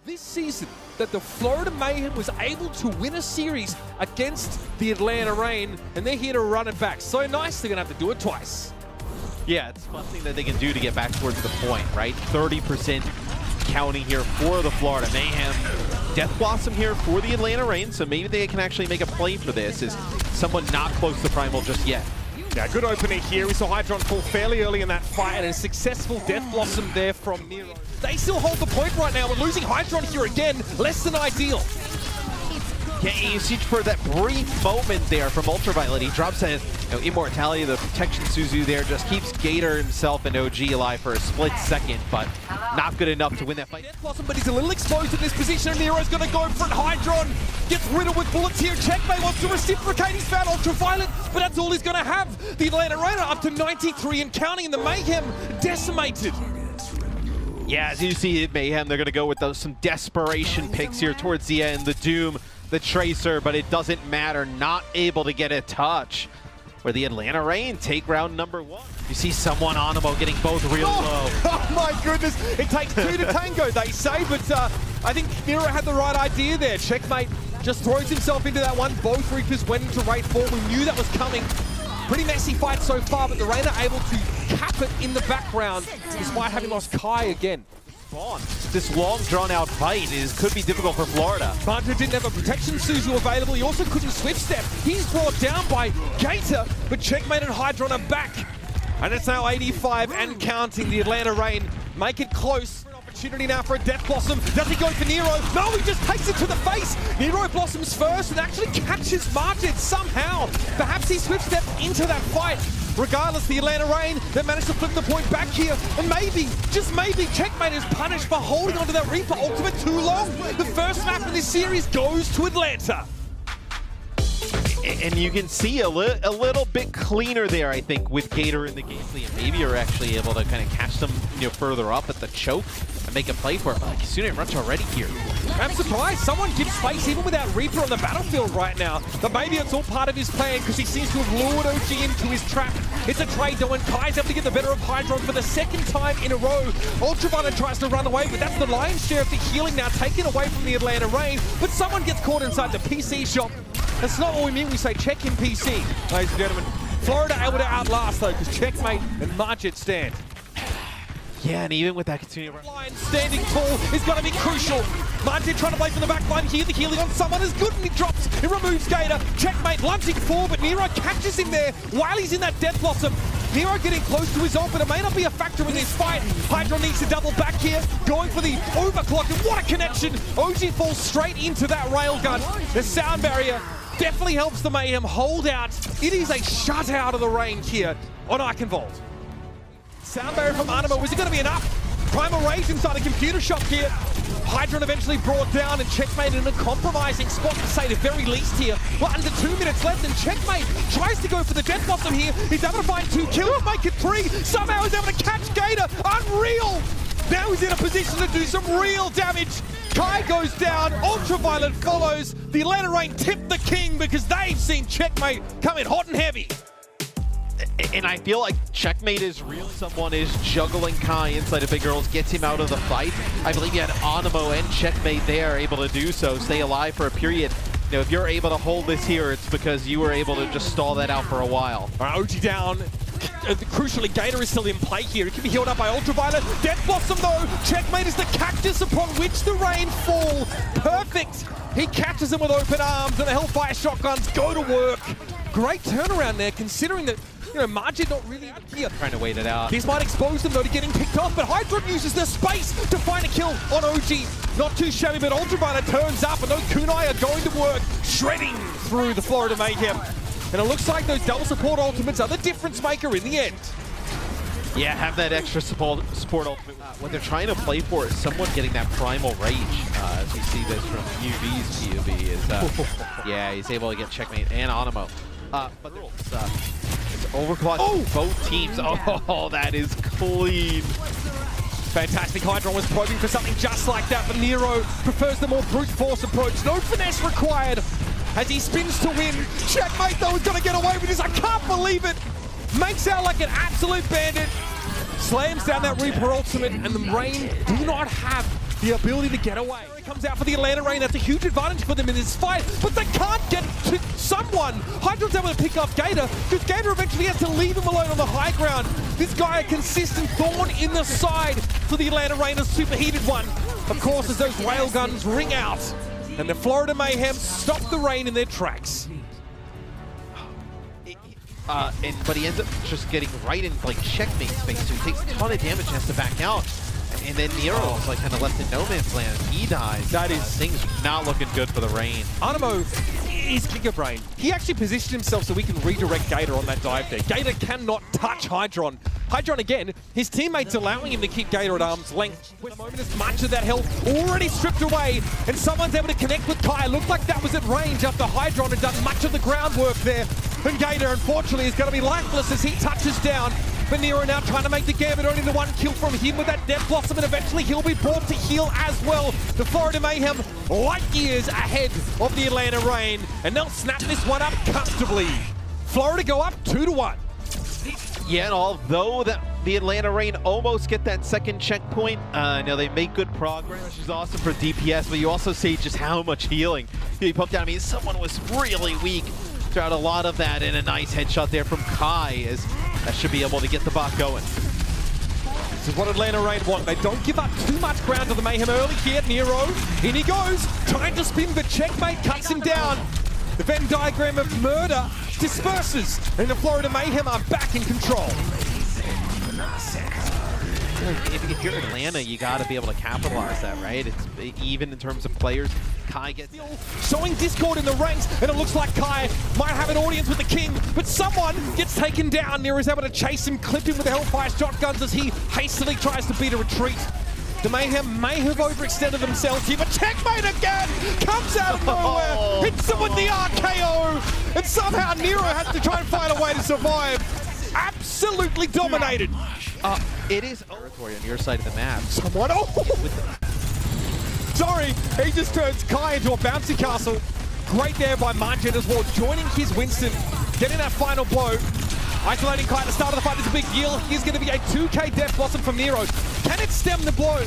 this season that the Florida Mayhem was able to win a series against the Atlanta Reign, and they're here to run it back. So nice, they're going to have to do it twice. Yeah, it's something that they can do to get back towards the point, right? 30% counting here for the Florida Mayhem. Death Blossom here for the Atlanta Reign, so maybe they can actually make a play for this. Is someone not close to Primal just yet? Yeah, good opening here. We saw Hydron fall fairly early in that fight, and a successful Death Blossom there from Nero. They still hold the point right now, but losing Hydron here again, less than ideal. Yeah, you see for that brief moment there from Ultraviolet, he drops a immortality. The protection Suzu there just keeps Gator himself and OG alive for a split second, but not good enough to win that fight. Death Blossom, but he's a little exposed in this position, and Nero's going to go for it. Hydron gets riddled with bullets here. Checkmate wants to reciprocate. He's found Ultraviolet, but that's all he's going to have. The Atlanta Reign up to 93 and counting, and the Mayhem decimated. Yeah, as you see Mayhem, they're going to go with some desperation picks here towards the end. The Doom, the Tracer, but it doesn't matter. Not able to get a touch. Where the Atlanta Reign take round number 1. You see someone Animo getting both real low. Oh my goodness, it takes 2 to tango, they say, but I think Nero had the right idea there. Checkmate just throws himself into that one. Both Reapers went into raid 4. We knew that was coming. Pretty messy fight so far, but the Reign are able to cap it in the background despite having lost Kai again. This long drawn-out fight could be difficult for Florida. Bunter didn't have a protection Suzu available. He also couldn't swift step. He's brought down by Gator, but Checkmate and Hydron are back. And it's now 85 and counting. The Atlanta Reign make it close. Opportunity now for a Death Blossom. Does he go for Nero? No, he just takes it to the face. Nero blossoms first and actually catches Martin somehow. Perhaps he swift stepped into that fight. Regardless, the Atlanta Reign, they managed to flip the point back here. And maybe, just maybe, Checkmate is punished for holding onto that Reaper ultimate too long. The first map in this series goes to Atlanta. And you can see a little bit cleaner there, I think, with Gator in the gameplay. And maybe you're actually able to kind of catch them further up at the choke and make a play for it. But like, Kisune Rush already here. I'm surprised someone gives space even without Reaper on the battlefield right now. But maybe it's all part of his plan because he seems to have lured OG into his trap. It's a trade though, and Kai's able to get the better of Hydron for the second time in a row. Ultraviolet tries to run away, but that's the lion's share of the healing now taken away from the Atlanta Reign. But someone gets caught inside the PC shop. That's not what we mean. We say check in PC, ladies and gentlemen. Florida able to outlast though, because Checkmate and Margit stand. Yeah, and even with that Kisune line standing tall is going to be crucial. Margit trying to play from the back line here. The healing on someone is good, and he drops. It removes Gator. Checkmate lunging forward, but Nero catches him there while he's in that Death Blossom. Nero getting close to his ult, but it may not be a factor in this fight. Hydron needs to double back here, going for the overclock, and what a connection. OG falls straight into that railgun. The sound barrier definitely helps the Mayhem hold out. It is a shutout of the range here on Eichenwald. Sound barrier from Animo, is it going to be enough? Primal Rage inside a computer shop here. Hydron eventually brought down, and Checkmate in a compromising spot to say the very least here. Well, under 2 minutes left, and Checkmate tries to go for the Death Blossom here. He's able to find 2 kills, make it 3. Somehow he's able to catch Gator. Unreal! Now he's in a position to do some real damage. Kai goes down, Ultraviolet follows. The Atlanta Reign tip the king because they've seen Checkmate come in hot and heavy. And I feel like Checkmate is real. Someone is juggling Kai inside of Big Girls, gets him out of the fight. I believe you had Animo and Checkmate there able to do so, stay alive for a period. If you're able to hold this here, it's because you were able to just stall that out for a while. All right, OG down. Crucially, Gator is still in play here. It can be healed up by Ultraviolet. Death Blossom though. Checkmate is the cactus upon which the Reign fall. Perfect. He catches him with open arms, and the Hellfire shotguns go to work. Great turnaround there, considering that Margit not really here. Trying to wait it out. This might expose them though to getting picked off, but Hydron uses the space to find a kill on OG. Not too shabby, but Ultraviolet turns up, and those kunai are going to work, shredding through the Florida Mayhem. And it looks like those double support ultimates are the difference maker in the end. Yeah, have that extra support ultimate. What they're trying to play for is someone getting that primal rage. As we see this from UV's POV is, yeah, he's able to get Checkmate and Animo. But it's overclocked both teams. Oh, that is clean. Fantastic. Hydron was probing for something just like that, but Nero prefers the more brute force approach. No finesse required as he spins to win. Checkmate though is going to get away with this. I can't believe it. Makes out like an absolute bandit. Slams down that Reaper ultimate, and the Reign do not have the ability to get away. It comes out for the Atlanta Reign. That's a huge advantage for them in this fight, but they can't get to someone. Hydron's able to pick up Gator, because Gator eventually has to leave him alone on the high ground. This guy, a consistent thorn in the side for the Atlanta Reign, a superheated one. Of course, as those whale guns ring out, and the Florida Mayhem stop the Reign in their tracks. But he ends up just getting right in like checkmate space, so he takes a ton of damage and has to back out. And then Nero's like kind of left in no man's land. He dies. That is things not looking good for the Reign. Animo is Gigabrain. He actually positioned himself so we can redirect Gator on that dive there. Gator cannot touch Hydron. Hydron again, his teammates allowing him to keep Gator at arm's length. For the moment, as much of that health already stripped away, and someone's able to connect with Kai. Looked like that was at range after Hydron had done much of the groundwork there. And Gator, unfortunately, is going to be lifeless as he touches down. But Nero now trying to make the gambit, only the one kill from him with that Death Blossom, and eventually he'll be brought to heal as well. The Florida Mayhem light years ahead of the Atlanta Reign, and they'll snap this one up comfortably. Florida go up 2-1. Yeah, and although the Atlanta Reign almost get that second checkpoint, they make good progress, which is awesome for DPS, but you also see just how much healing he poked down. I mean, someone was really weak throughout a lot of that, and a nice headshot there from Kai, as that should be able to get the bot going. This is what Atlanta Reign want. They don't give up too much ground to the Mayhem early here. Nero, in he goes, trying to spin, but checkmate cuts him down. The Venn diagram of murder disperses, and the Florida Mayhem are back in control. If you're Atlanta, you got to be able to capitalize that, right? It's even in terms of players. Kai gets showing discord in the ranks, and it looks like Kai might have an audience with the king, but someone gets taken down. Nero is able to chase him, clip him with the Hellfire shotguns as he hastily tries to beat a retreat. The Mayhem may have overextended themselves here, but checkmate again comes out of nowhere, hits him with the RKO, and somehow Nero has to try and find a way to survive. Absolutely dominated. It is territory on your side of the map. Someone, sorry, he just turns Kai into a bouncy castle. Great there by Margin as well, joining his Winston, getting that final blow. Isolating Kai at the start of the fight is a big deal. Here's going to be a 2k Death Blossom from Nero. Can it stem the blow?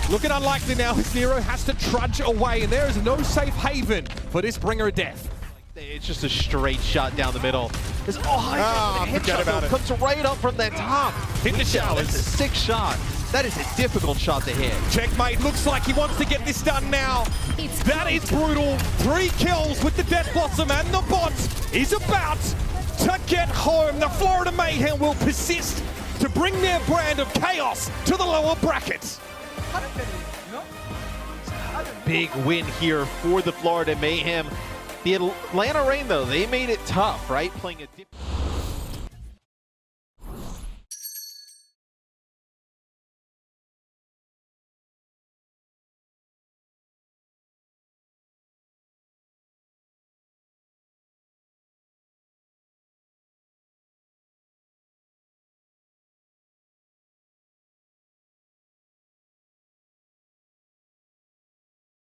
Looking unlikely now as Nero has to trudge away, and there is no safe haven for this bringer of death. It's just a straight shot down the middle. There's forget about it. Comes right up from that top. Hit the showers. That's a sick shot. That is a difficult shot to hit. Checkmate looks like he wants to get this done now. That is brutal. 3 kills with the Death Blossom, and the bot is about to get home. The Florida Mayhem will persist to bring their brand of chaos to the lower brackets. Big win here for the Florida Mayhem. The Atlanta Reign, though, they made it tough, right? Playing a